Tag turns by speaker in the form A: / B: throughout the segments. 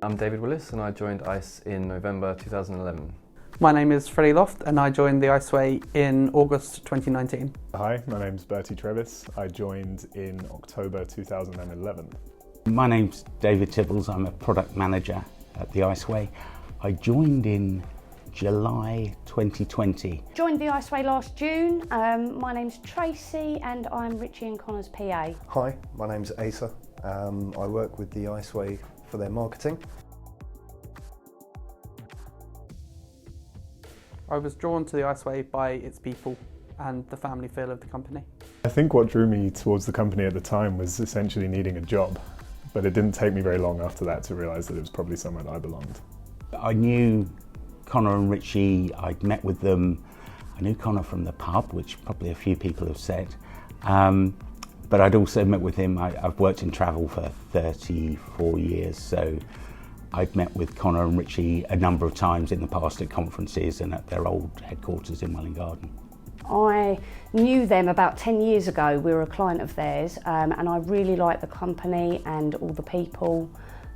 A: I'm David Willis and I joined ICE in November 2011.
B: My name is Freddie Loft and I joined the ICEway in August 2019.
C: Hi, my name's Bertie Trevis. I joined in October 2011.
D: My name's David Tibbles. I'm a product manager at the ICEway. I joined in July 2020.
E: Joined the ICEway last June. My name's Tracy and I'm Richie and Conor's PA.
F: Hi, my name's Asa. I work with the ICEway for their marketing.
B: I was drawn to the ICEway by its people and the family feel of the company.
C: I think what drew me towards the company at the time was essentially needing a job, but it didn't take me very long after that to realise that it was probably somewhere that I belonged.
D: I knew Conor and Richie. I'd met with them. I knew Conor from the pub, which probably a few people have said. But I'd also met with him. I've worked in travel for 34 years, so I'd met with Conor and Richie a number of times in the past at conferences and at their old headquarters in Welwyn Garden.
E: I knew them about 10 years ago. We were a client of theirs and I really liked the company and all the people.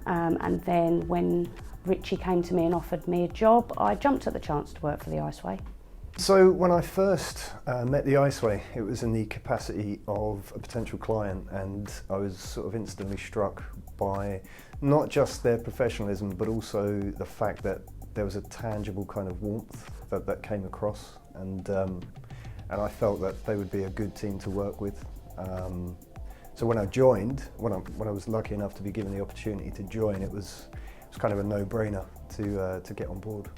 E: And then when Richie came to me and offered me a job, I jumped at the chance to work for the ICEway.
F: So when I first met the ICEway, it was in the capacity of a potential client, and I was sort of instantly struck by not just their professionalism, but also the fact that there was a tangible kind of warmth that came across, and I felt that they would be a good team to work with. So when I joined, when I was lucky enough to be given the opportunity to join, it was kind of a no-brainer to get on board.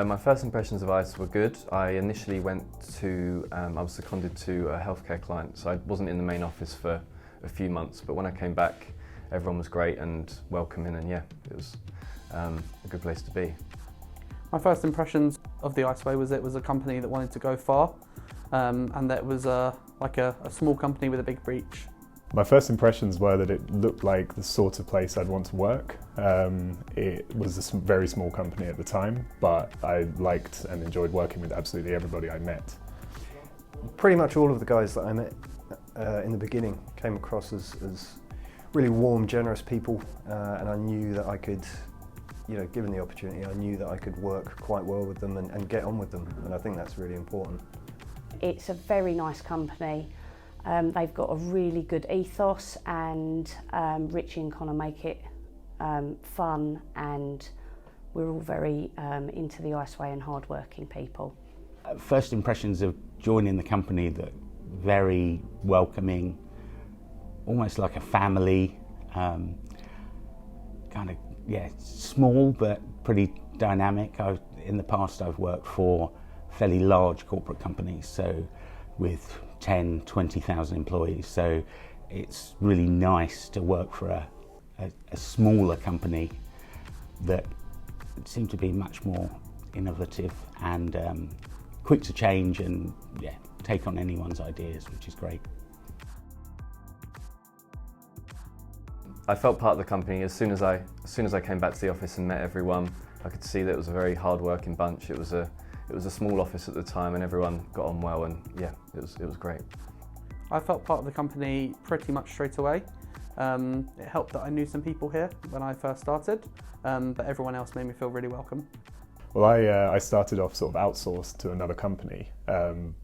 A: My first impressions of ICE were good. I initially I was seconded to a healthcare client, so I wasn't in the main office for a few months, but when I came back, everyone was great and welcoming, and yeah, it was a good place to be.
B: My first impressions of the ICEway was it was a company that wanted to go far, and that it was like a small company with a big reach.
C: My first impressions were that it looked like the sort of place I'd want to work. It was a very small company at the time, but I liked and enjoyed working with absolutely everybody I met.
F: Pretty much all of the guys that I met in the beginning came across as really warm, generous people, and I knew that I could, given the opportunity, I knew that I could work quite well with them and get on with them, and I think that's really important.
E: It's a very nice company. They've got a really good ethos, and Richie and Conor make it fun, and we're all very into the ICEway and hard-working people.
D: First impressions of joining the company, that very welcoming, almost like a family, small but pretty dynamic. In the past I've worked for fairly large corporate companies, so with 10, 20,000 employees, so it's really nice to work for a smaller company that seemed to be much more innovative and quick to change and take on anyone's ideas, which is great.
A: I felt part of the company as soon as I came back to the office and met everyone. I could see that it was a very hard-working bunch. It was a small office at the time, and everyone got on well, and yeah, it was great.
B: I felt part of the company pretty much straight away. It helped that I knew some people here when I first started, but everyone else made me feel really welcome.
C: Well, I started off sort of outsourced to another company,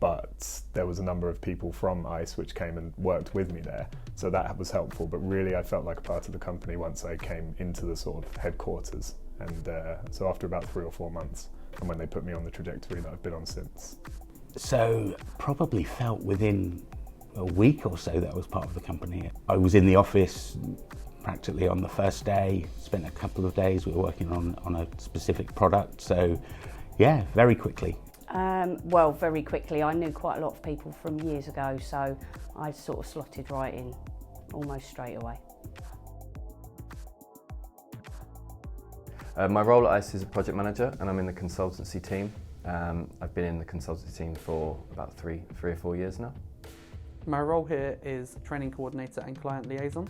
C: but there was a number of people from ICE which came and worked with me there, so that was helpful, but really I felt like a part of the company once I came into the sort of headquarters, and so after about 3 or 4 months, and when they put me on the trajectory that I've been on since. So
D: probably felt within a week or so that I was part of the company. I was in the office practically on the first day, spent a couple of days, we were working on a specific product, so yeah, very quickly.
E: Well, very quickly. I knew quite a lot of people from years ago, so I sort of slotted right in almost straight away.
A: My role at ICE is a project manager, and I'm in the consultancy team. I've been in the consultancy team for about three or 4 years now.
B: My role here is training coordinator and client liaison.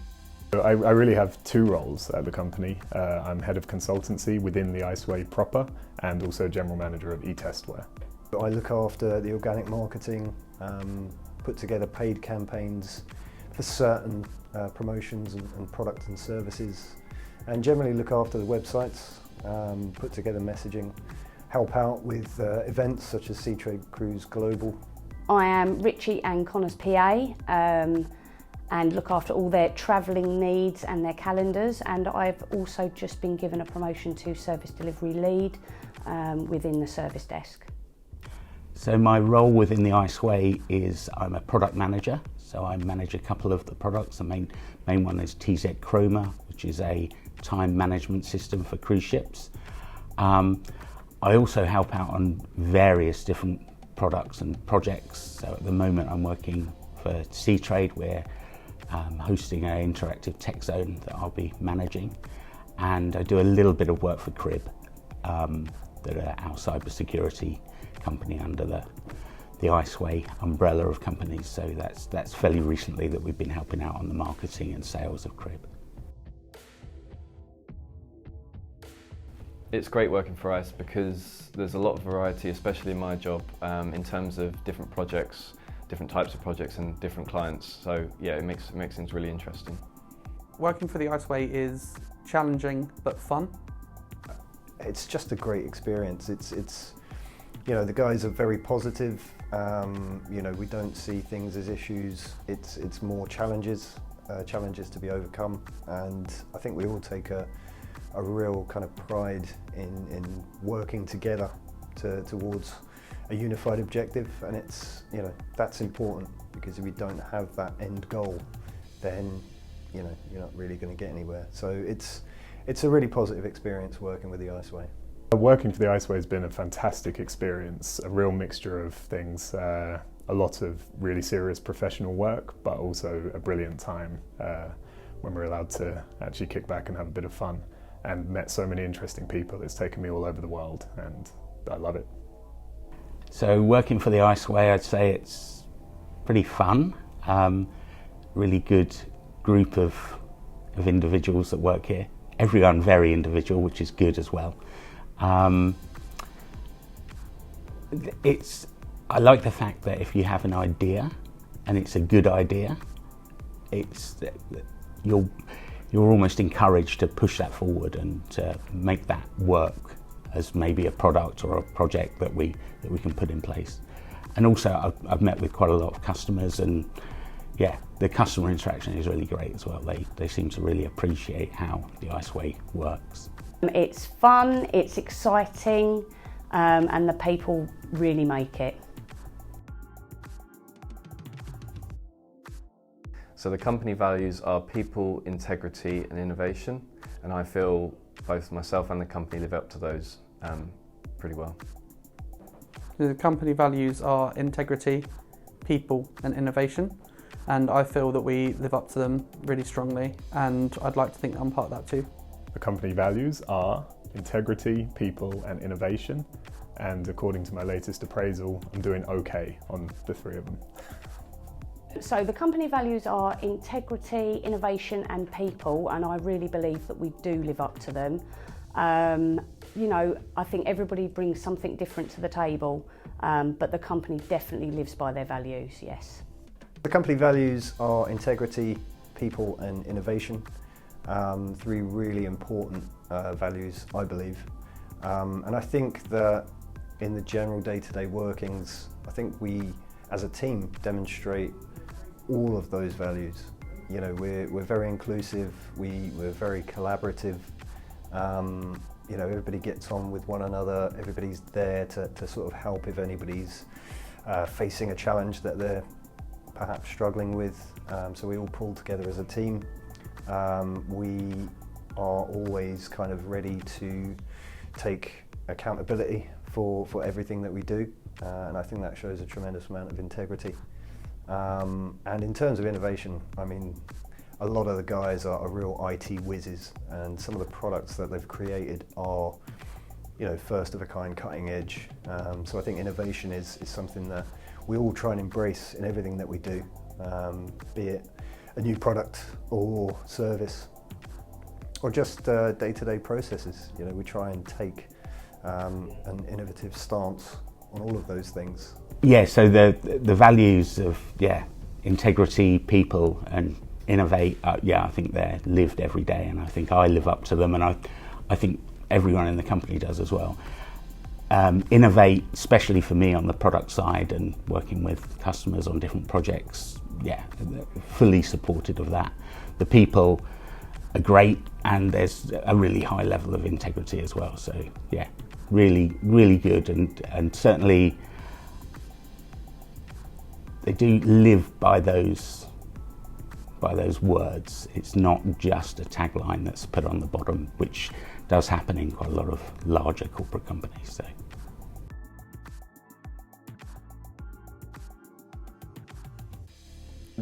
C: I really have 2 roles at the company. I'm head of consultancy within the ICEway proper, and also general manager of eTestware.
F: I look after the organic marketing, put together paid campaigns for certain promotions and products and services, and generally look after the websites, put together messaging, help out with events such as C-Trade Cruise Global.
E: I am Richie and Conor's PA and look after all their travelling needs and their calendars, and I've also just been given a promotion to service delivery lead within the service desk.
D: So my role within the ICEway is I'm a product manager, so I manage a couple of the products. The main one is TZ Chroma, which is a time management system for cruise ships. I also help out on various different products and projects. So at the moment I'm working for C-Trade, where hosting an interactive tech zone that I'll be managing, and I do a little bit of work for CRIBB, that are our cyber security company under the ICEway umbrella of companies. So that's fairly recently that we've been helping out on the marketing and sales of CRIBB.
A: It's great working for ICE because there's a lot of variety, especially in my job, in terms of different projects, different types of projects and different clients. So yeah, it makes things really interesting.
B: Working for the ICEway is challenging but fun.
F: It's just a great experience. It's you know, the guys are very positive. You know, we don't see things as issues. It's more challenges to be overcome, and I think we all take a real kind of pride in working together towards a unified objective, and it's, you know, that's important, because if we don't have that end goal, then, you know, you're not really going to get anywhere. So it's a really positive experience working with the ICEway.
C: Working for the ICEway has been a fantastic experience, a real mixture of things, a lot of really serious professional work, but also a brilliant time when we're allowed to actually kick back and have a bit of fun, and met so many interesting people. It's taken me all over the world, and I love it.
D: So working for the ICEway, I'd say it's pretty fun. Really good group of individuals that work here. Everyone very individual, which is good as well. I like the fact that if you have an idea and it's a good idea, you're almost encouraged to push that forward and to make that work as maybe a product or a project that we can put in place. And also I've met with quite a lot of customers, and yeah, the customer interaction is really great as well. They seem to really appreciate how the ICEway works.
E: It's fun, it's exciting, and the people really make it.
A: So the company values are people, integrity and innovation, and I feel both myself and the company live up to those pretty well.
B: The company values are integrity, people and innovation, and I feel that we live up to them really strongly, and I'd like to think I'm part of that too.
C: The company values are integrity, people and innovation, and according to my latest appraisal, I'm doing okay on the three of them.
E: So the company values are integrity, innovation and people, and I really believe that we do live up to them. You know, I think everybody brings something different to the table, but the company definitely lives by their values, yes.
F: The company values are integrity, people and innovation. Three really important values, I believe. And I think that in the general day-to-day workings, I think we as a team demonstrate all of those values. You know, we're very inclusive, we're very collaborative. You know, everybody gets on with one another, everybody's there to sort of help if anybody's facing a challenge that they're perhaps struggling with. So we all pull together as a team. We are always kind of ready to take accountability for everything that we do, and I think that shows a tremendous amount of integrity. And in terms of innovation, I mean, a lot of the guys are real IT whizzes, and some of the products that they've created are, you know, first of a kind, cutting edge. So I think innovation is something that we all try and embrace in everything that we do, be it a new product or service, or just day-to-day processes. You know, we try and take an innovative stance on all of those things.
D: Yeah, so the values of integrity, people and innovate, yeah, I think they're lived every day, and I think I live up to them, and I think everyone in the company does as well. Innovate, especially for me on the product side and working with customers on different projects, yeah, fully supported of that. The people are great, and there's a really high level of integrity as well. So yeah, really, really good, and certainly they do live by those words. It's not just a tagline that's put on the bottom, which does happen in quite a lot of larger corporate companies. So.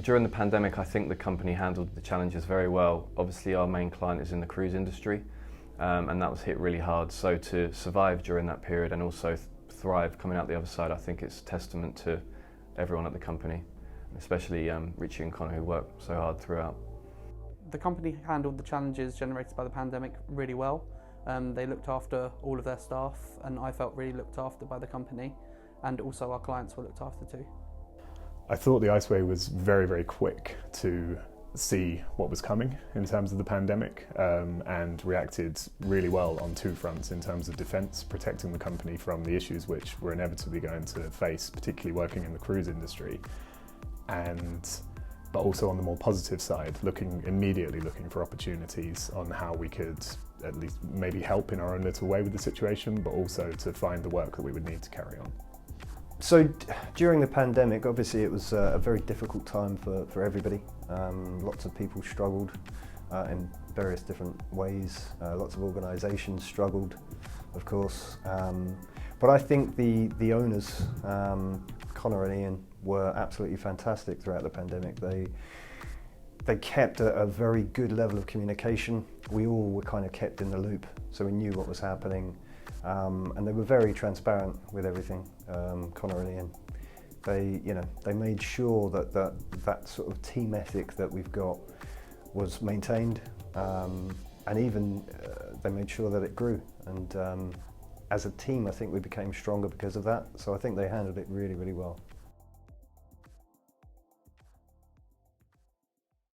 A: During the pandemic, I think the company handled the challenges very well. Obviously, our main client is in the cruise industry, and that was hit really hard. So to survive during that period and also thrive coming out the other side, I think it's a testament to everyone at the company, especially Richie and Conor, who worked so hard throughout.
B: The company handled the challenges generated by the pandemic really well. They looked after all of their staff, and I felt really looked after by the company, and also our clients were looked after too.
C: I thought the ICEway was very, very quick to see what was coming in terms of the pandemic, and reacted really well on two fronts in terms of defence, protecting the company from the issues which we're inevitably going to face, particularly working in the cruise industry, but also on the more positive side, immediately looking for opportunities on how we could at least maybe help in our own little way with the situation, but also to find the work that we would need to carry on.
F: So during the pandemic, obviously it was a very difficult time for everybody. Lots of people struggled in various different ways. Lots of organisations struggled, of course. But I think the owners, Conor and Ian, were absolutely fantastic throughout the pandemic. They kept a very good level of communication. We all were kind of kept in the loop, so we knew what was happening. And they were very transparent with everything, Conor and Ian. They made sure that sort of team ethic that we've got was maintained, and even they made sure that it grew. And as a team, I think we became stronger because of that. So I think they handled it really, really well.